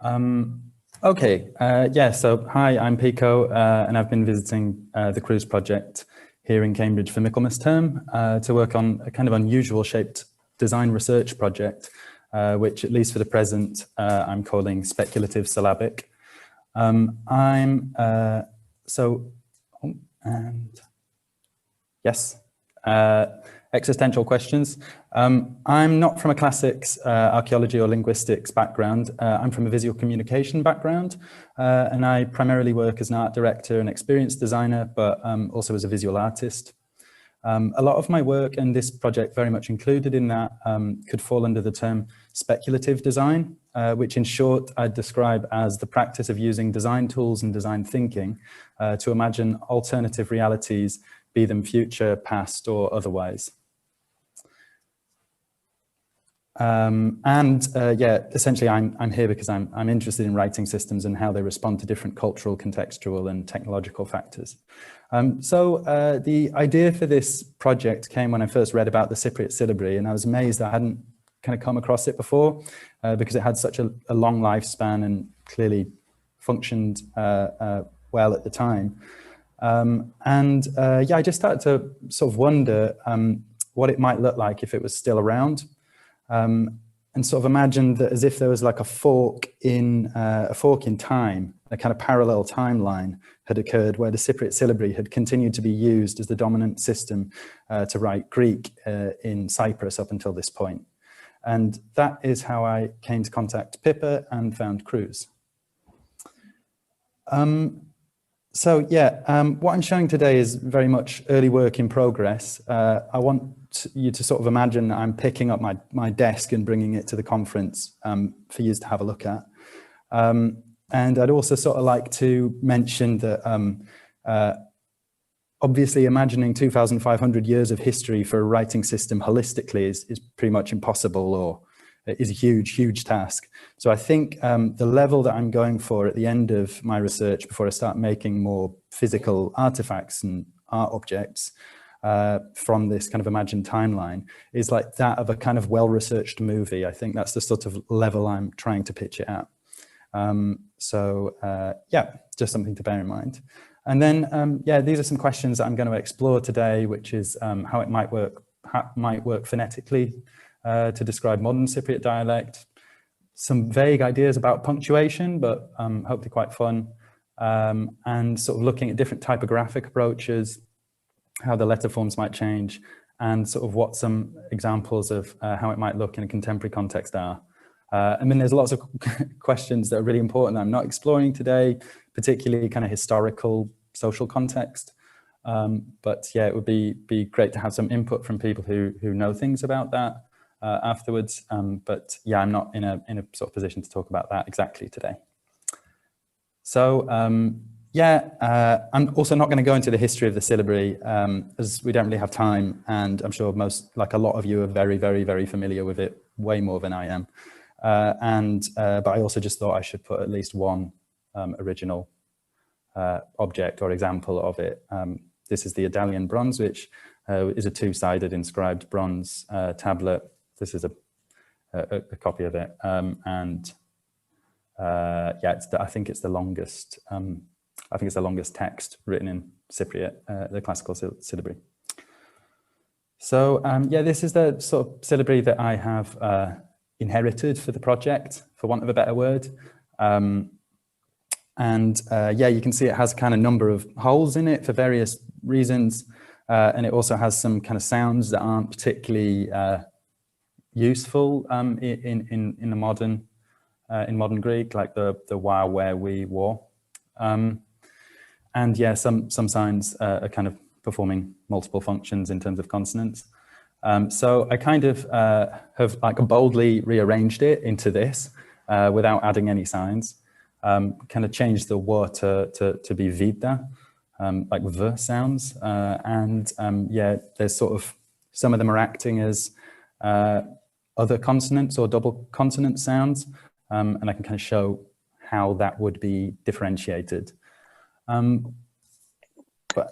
Okay, yeah, so hi, I'm Pico, and I've been visiting the Cruise project here in Cambridge for Michaelmas term to work on a kind of unusual shaped design research project, which at least for the present, I'm calling Speculative Syllabic. Existential questions. I'm not from a classics, archaeology or linguistics background. I'm from a visual communication background, and I primarily work as an art director and experienced designer, but also as a visual artist. A lot of my work and this project very much included in that could fall under the term speculative design, which in short I'd describe as the practice of using design tools and design thinking to imagine alternative realities, be them future, past, or otherwise. Yeah, essentially I'm here because I'm interested in writing systems and how they respond to different cultural, contextual, and technological factors. The idea for this project came when I first read about the Cypriot Syllabary, and I was amazed I hadn't kind of come across it before because it had such a long lifespan and clearly functioned well at the time. Yeah, I just started to sort of wonder what it might look like if it was still around, and sort of imagine that as if there was like a fork in time, a kind of parallel timeline had occurred where the Cypriot syllabary had continued to be used as the dominant system to write Greek in Cyprus up until this point. And that is how I came to contact Pippa and found Cruise. What I'm showing today is very much early work in progress. I want you to sort of imagine I'm picking up my desk and bringing it to the conference for you to have a look at. And I'd also sort of like to mention that obviously imagining 2,500 years of history for a writing system holistically is pretty much impossible, or is a huge, huge task. So I think the level that I'm going for at the end of my research, before I start making more physical artifacts and art objects from this kind of imagined timeline, is like that of a kind of well-researched movie. I think that's the sort of level I'm trying to pitch it at. Yeah, just something to bear in mind. And then, yeah, these are some questions that I'm going to explore today, which is how it might work phonetically to describe modern Cypriot dialect, some vague ideas about punctuation, but hopefully quite fun, and sort of looking at different typographic approaches, how the letter forms might change, and sort of what some examples of how it might look in a contemporary context are. And then there's lots of questions that are really important that I'm not exploring today, particularly kind of historical, social context. But yeah, it would be great to have some input from people who know things about that afterwards. But yeah, I'm not in a sort of position to talk about that exactly today. So I'm also not going to go into the history of the syllabary as we don't really have time, and I'm sure a lot of you are very, very, very familiar with it, way more than I am. But I also just thought I should put at least one original object or example of it. This is the Adalian bronze, which is a two-sided inscribed bronze tablet. This is a copy of it, yeah, I think it's the longest. I think it's the longest text written in Cypriot, the classical syllabary. So yeah, this is the sort of syllabary that I have inherited for the project, for want of a better word. Yeah, you can see it has kind of number of holes in it for various reasons, and it also has some kind of sounds that aren't particularly useful in the modern Greek, like the wa, where, we, war. And yeah, some signs are kind of performing multiple functions in terms of consonants. So I kind of have like boldly rearranged it into this without adding any signs. Kind of changed the wa to be vida, like v sounds. Yeah, there's sort of, some of them are acting as other consonants or double consonant sounds. And I can kind of show how that would be differentiated. But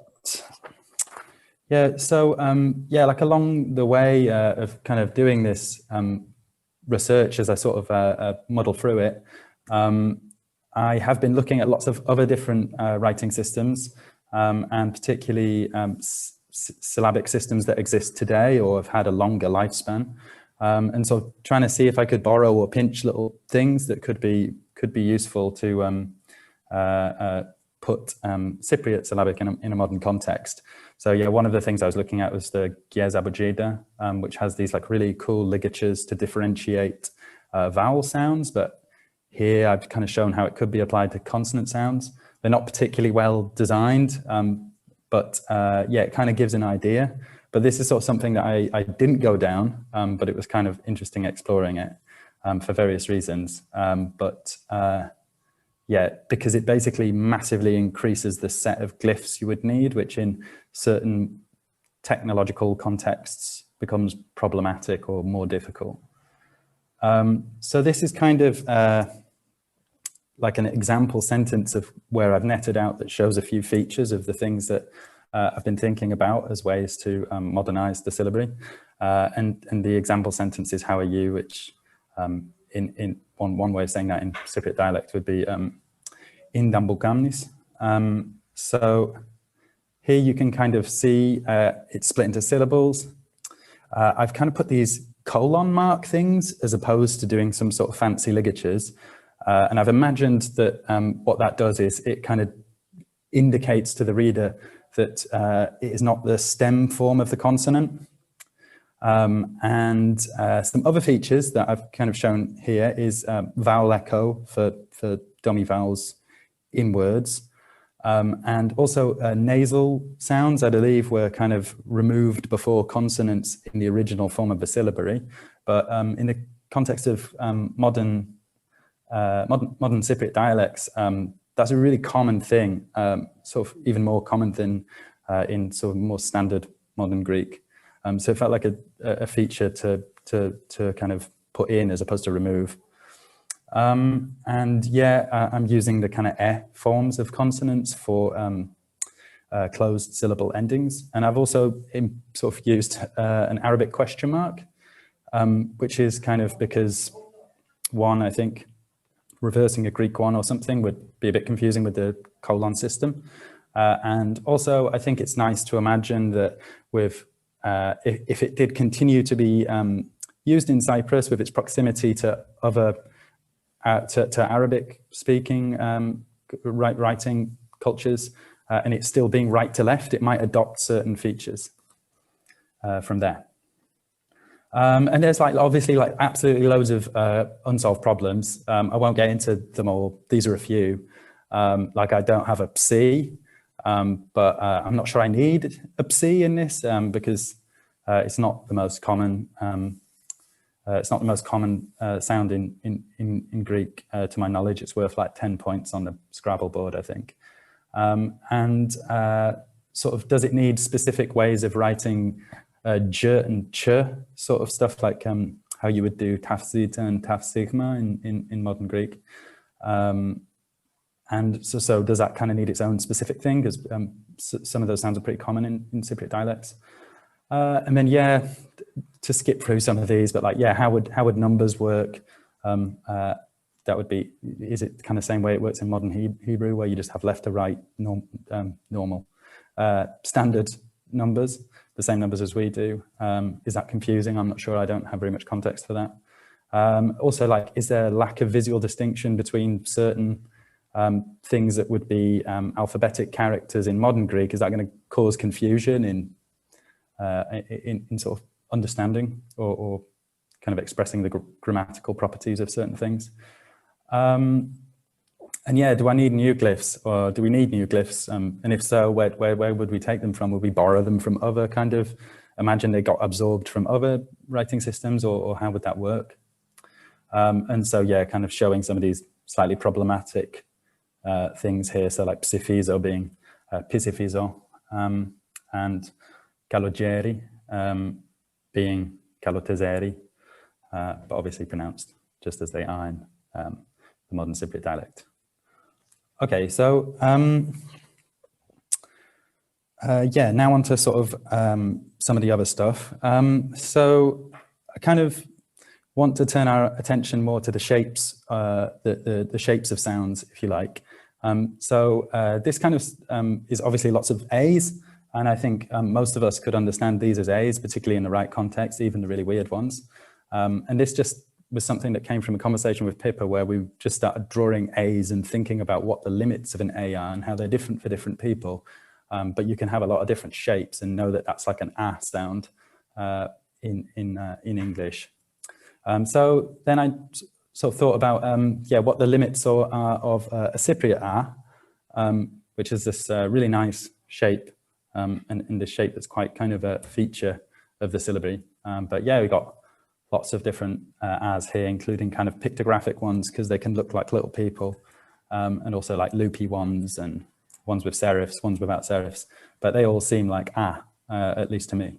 yeah, so yeah, like along the way of kind of doing this research, as I sort of muddle through it, I have been looking at lots of other different writing systems, and particularly syllabic systems that exist today or have had a longer lifespan. And so trying to see if I could borrow or pinch little things that could be useful to put Cypriot syllabic in a modern context. So yeah, one of the things I was looking at was the Gyes Abugida, which has these like really cool ligatures to differentiate vowel sounds. But here I've kind of shown how it could be applied to consonant sounds. They're not particularly well designed, but yeah, it kind of gives an idea. But this is sort of something that I didn't go down, but it was kind of interesting exploring it for various reasons. Yeah, because it basically massively increases the set of glyphs you would need, which in certain technological contexts becomes problematic or more difficult. So this is kind of like an example sentence of where I've netted out that shows a few features of the things that I've been thinking about as ways to modernize the syllabary. And the example sentence is "How are you?" which in one way of saying that in Cypriot dialect would be "In dambukamnis." So here you can kind of see it's split into syllables. I've kind of put these colon mark things as opposed to doing some sort of fancy ligatures. And I've imagined that what that does is it kind of indicates to the reader that it is not the stem form of the consonant. And some other features that I've kind of shown here is vowel echo for dummy vowels in words. And also nasal sounds, I believe, were kind of removed before consonants in the original form of the syllabary. But in the context of modern Cypriot dialects, that's a really common thing, sort of even more common than in sort of more standard modern Greek. So it felt like a feature to kind of put in as opposed to remove. And yeah, I'm using the kind of forms of consonants for closed syllable endings. And I've also sort of used an Arabic question mark, which is kind of because one, I think reversing a Greek one or something would be a bit confusing with the colon system. And also I think it's nice to imagine that with, if it did continue to be used in Cyprus with its proximity to other to Arabic speaking writing cultures, and it's still being right to left, it might adopt certain features from there. And there's like obviously like absolutely loads of unsolved problems. I won't get into them all. These are a few. Like I don't have a psi, but I'm not sure I need a psi in this because it's not the most common. It's not the most common sound in Greek, to my knowledge. It's worth like 10 points on the Scrabble board, I think. And sort of, does it need specific ways of writing j and ch, sort of stuff like how you would do tafsita and tafsigma in modern Greek? And so does that kind of need its own specific thing? Because some of those sounds are pretty common in Cypriot dialects. And then, yeah, to skip through some of these, but like, yeah, how would numbers work? That would be, is it kind of the same way it works in modern Hebrew, where you just have left to right normal standard numbers, the same numbers as we do? Is that confusing? I'm not sure. I don't have very much context for that. Also, like, is there a lack of visual distinction between certain things that would be alphabetic characters in modern Greek? Is that going to cause confusion in sort of understanding or kind of expressing the grammatical properties of certain things? And yeah, do I need new glyphs, or do we need new glyphs? And if so, where would we take them from? Would we borrow them from other kind of, imagine they got absorbed from other writing systems, or how would that work? And so, yeah, kind of showing some of these slightly problematic things here. So like psifizo being pisifizo, and calogeri being calotezeri, but obviously pronounced just as they are in the modern Cypriot dialect. Okay, so yeah, now on to sort of some of the other stuff. So I kind of want to turn our attention more to the shapes, the shapes of sounds, if you like. This kind of is obviously lots of A's, and I think most of us could understand these as A's, particularly in the right context, even the really weird ones. And this just was something that came from a conversation with Pippa, where we just started drawing A's and thinking about what the limits of an A are and how they're different for different people. But you can have a lot of different shapes and know that that's like an A sound in English. So then I sort of thought about what the limits are of a Cypriot A, which is this really nice shape, and in this shape that's quite kind of a feature of the syllabary. But yeah, we got lots of different A's here, including kind of pictographic ones, because they can look like little people, and also like loopy ones, and ones with serifs, ones without serifs. But they all seem like A, at least to me.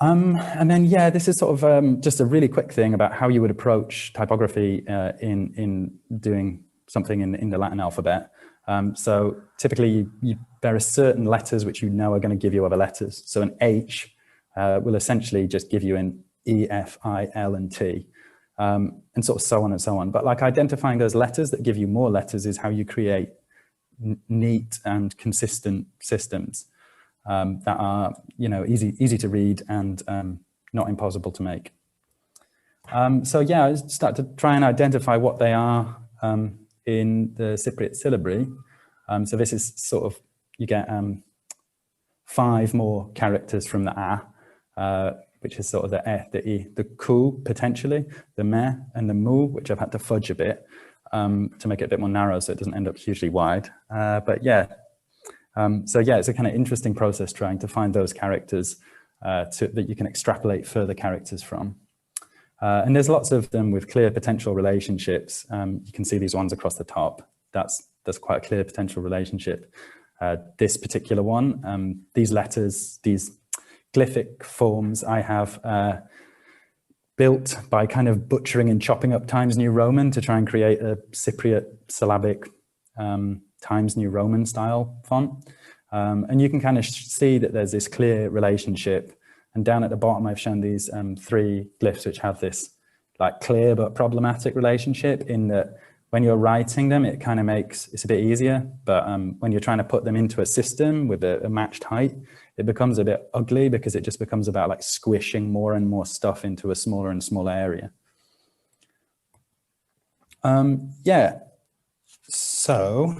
And then, yeah, this is sort of just a really quick thing about how you would approach typography in doing something in the Latin alphabet. So typically, there are certain letters which you know are going to give you other letters. So an H will essentially just give you an E, F, I, L, and T, and sort of so on and so on. But like identifying those letters that give you more letters is how you create neat and consistent systems that are, you know, easy to read and not impossible to make. So yeah, I start to try and identify what they are in the Cypriot syllabary. So this is sort of, you get 5 more characters from the A, which is sort of the E, the I, the Ku, potentially, the Me, and the Mu, which I've had to fudge a bit to make it a bit more narrow so it doesn't end up hugely wide. But yeah, so yeah, it's a kind of interesting process trying to find those characters that you can extrapolate further characters from. And there's lots of them with clear potential relationships. You can see these ones across the top. That's quite a clear potential relationship. This particular one, these letters, these glyphic forms I have built by kind of butchering and chopping up Times New Roman to try and create a Cypriot syllabic Times New Roman style font. And you can kind of see that there's this clear relationship. And down at the bottom, I've shown these 3 glyphs which have this like clear but problematic relationship, in that when you're writing them, it kind of makes it's a bit easier. But when you're trying to put them into a system with a matched height, it becomes a bit ugly, because it just becomes about like squishing more and more stuff into a smaller and smaller area. Yeah. So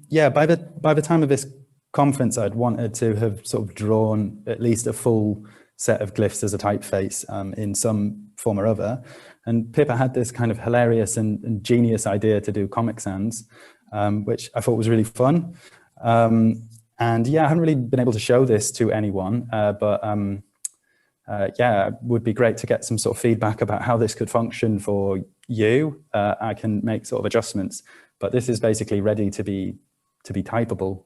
yeah, by the time of this conference, I'd wanted to have sort of drawn at least a full set of glyphs as a typeface in some form or other. And Pippa had this kind of hilarious and genius idea to do Comic Sans, which I thought was really fun. And yeah, I haven't really been able to show this to anyone, but yeah, it would be great to get some sort of feedback about how this could function for you. I can make sort of adjustments, but this is basically ready to be typable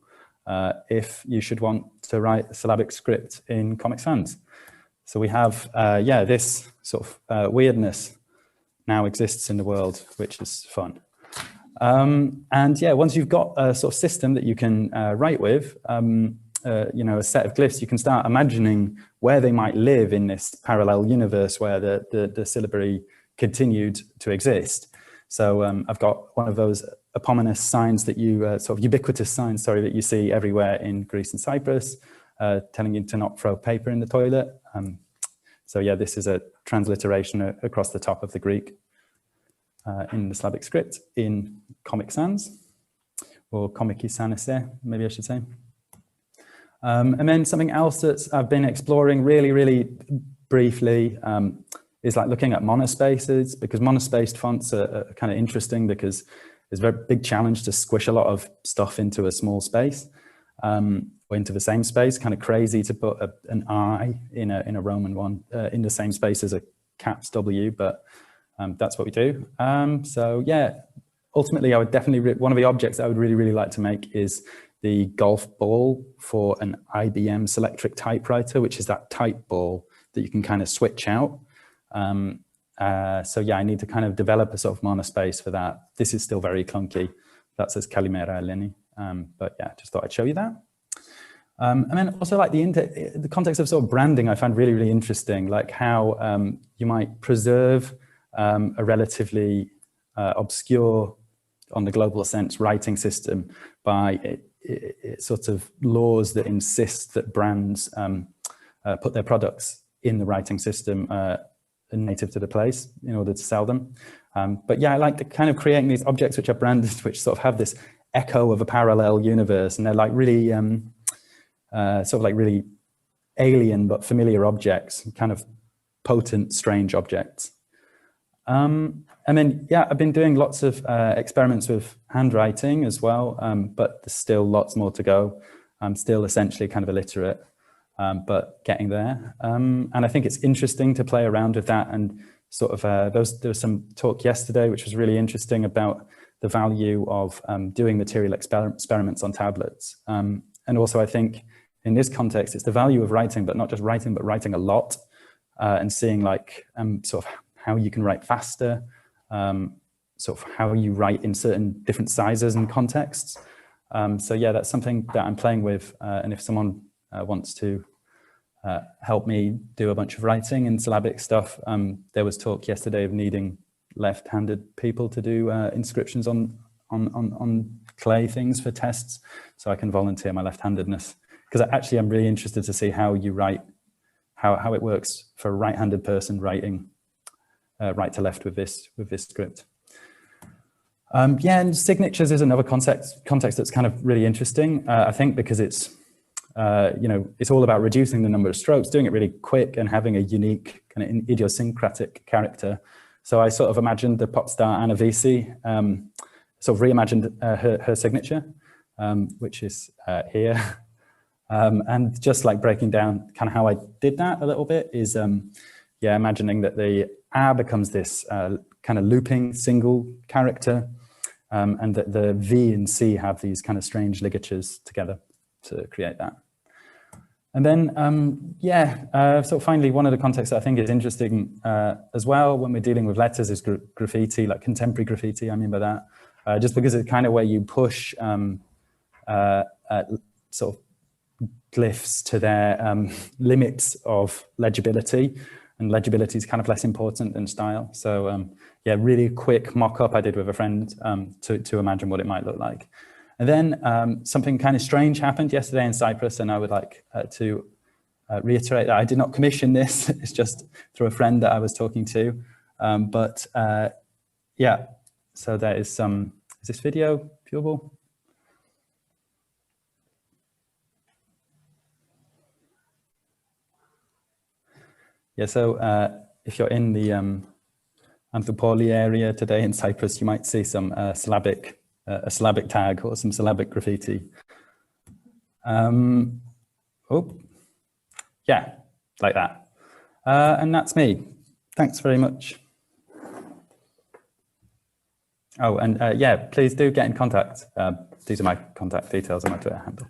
if you should want to write a syllabic script in Comic Sans. So we have, yeah, this sort of weirdness now exists in the world, which is fun. And yeah, once you've got a sort of system that you can write with, you know, a set of glyphs, you can start imagining where they might live in this parallel universe where the syllabary continued to exist. So I've got one of those eponymous signs that you, sort of ubiquitous signs, sorry, that you see everywhere in Greece and Cyprus, telling you to not throw paper in the toilet. So yeah, this is a transliteration across the top of the Greek in the Slavic script in Comic Sans, or Komiki Sanese, maybe I should say. And then something else that I've been exploring really briefly is like looking at monospaces, because monospaced fonts are kind of interesting because it's a very big challenge to squish a lot of stuff into a small space, or into the same space. Kind of crazy to put an I in a Roman one in the same space as a caps W, but that's what we do. So yeah, ultimately I would definitely, one of the objects I would really like to make is the golf ball for an IBM Selectric typewriter, which is that type ball that you can kind of switch out. So yeah, I need to kind of develop a sort of monospace for that. This is still very clunky. That says Kalimera Eleni. But yeah, just thought I'd show you that. And then also like the context of sort of branding, I find really, really interesting, like how you might preserve a relatively obscure, on the global sense, writing system by sort of laws that insist that brands put their products in the writing system native to the place in order to sell them. But yeah, I like the kind of creating these objects which are branded, which sort of have this echo of a parallel universe, and they're like really sort of like really alien but familiar objects, kind of potent, strange objects. And then, yeah, I've been doing lots of experiments with handwriting as well, but there's still lots more to go. I'm still essentially kind of illiterate, but getting there. And I think it's interesting to play around with that. And sort of there was some talk yesterday, which was really interesting, about the value of doing material experiments on tablets. And also, I think in this context, it's the value of writing, but not just writing, but writing a lot, and seeing like sort of how you can write faster, sort of how you write in certain different sizes and contexts. So yeah, that's something that I'm playing with. And if someone wants to help me do a bunch of writing and syllabic stuff, there was talk yesterday of needing left-handed people to do inscriptions on clay things for tests. So I can volunteer my left-handedness, because actually I'm really interested to see how you write, how it works for a right-handed person writing right to left with this script. Yeah, and signatures is another context that's kind of really interesting, I think, because it's, you know, it's all about reducing the number of strokes, doing it really quick and having a unique kind of idiosyncratic character. So I sort of imagined the pop star Anna Vissi, sort of reimagined her signature, which is here. And just like breaking down kind of how I did that a little bit is, yeah, imagining that the A becomes this kind of looping single character, and that the V and C have these kind of strange ligatures together to create that. And then, yeah, so finally, one of the contexts that I think is interesting as well when we're dealing with letters is graffiti, like contemporary graffiti, I mean by that, just because it's kind of where you push sort of glyphs to their limits of legibility, and legibility is kind of less important than style. So yeah, really quick mock-up I did with a friend to imagine what it might look like. And then something kind of strange happened yesterday in Cyprus, and I would like to reiterate that I did not commission this. It's just through a friend that I was talking to. But yeah, so there is some, is this video viewable? Yeah, so if you're in the Anthropoli area today in Cyprus, you might see some syllabic, a syllabic tag or some syllabic graffiti. Oh, yeah, like that. And that's me. Thanks very much. Oh, and yeah, please do get in contact. These are my contact details on my Twitter handle.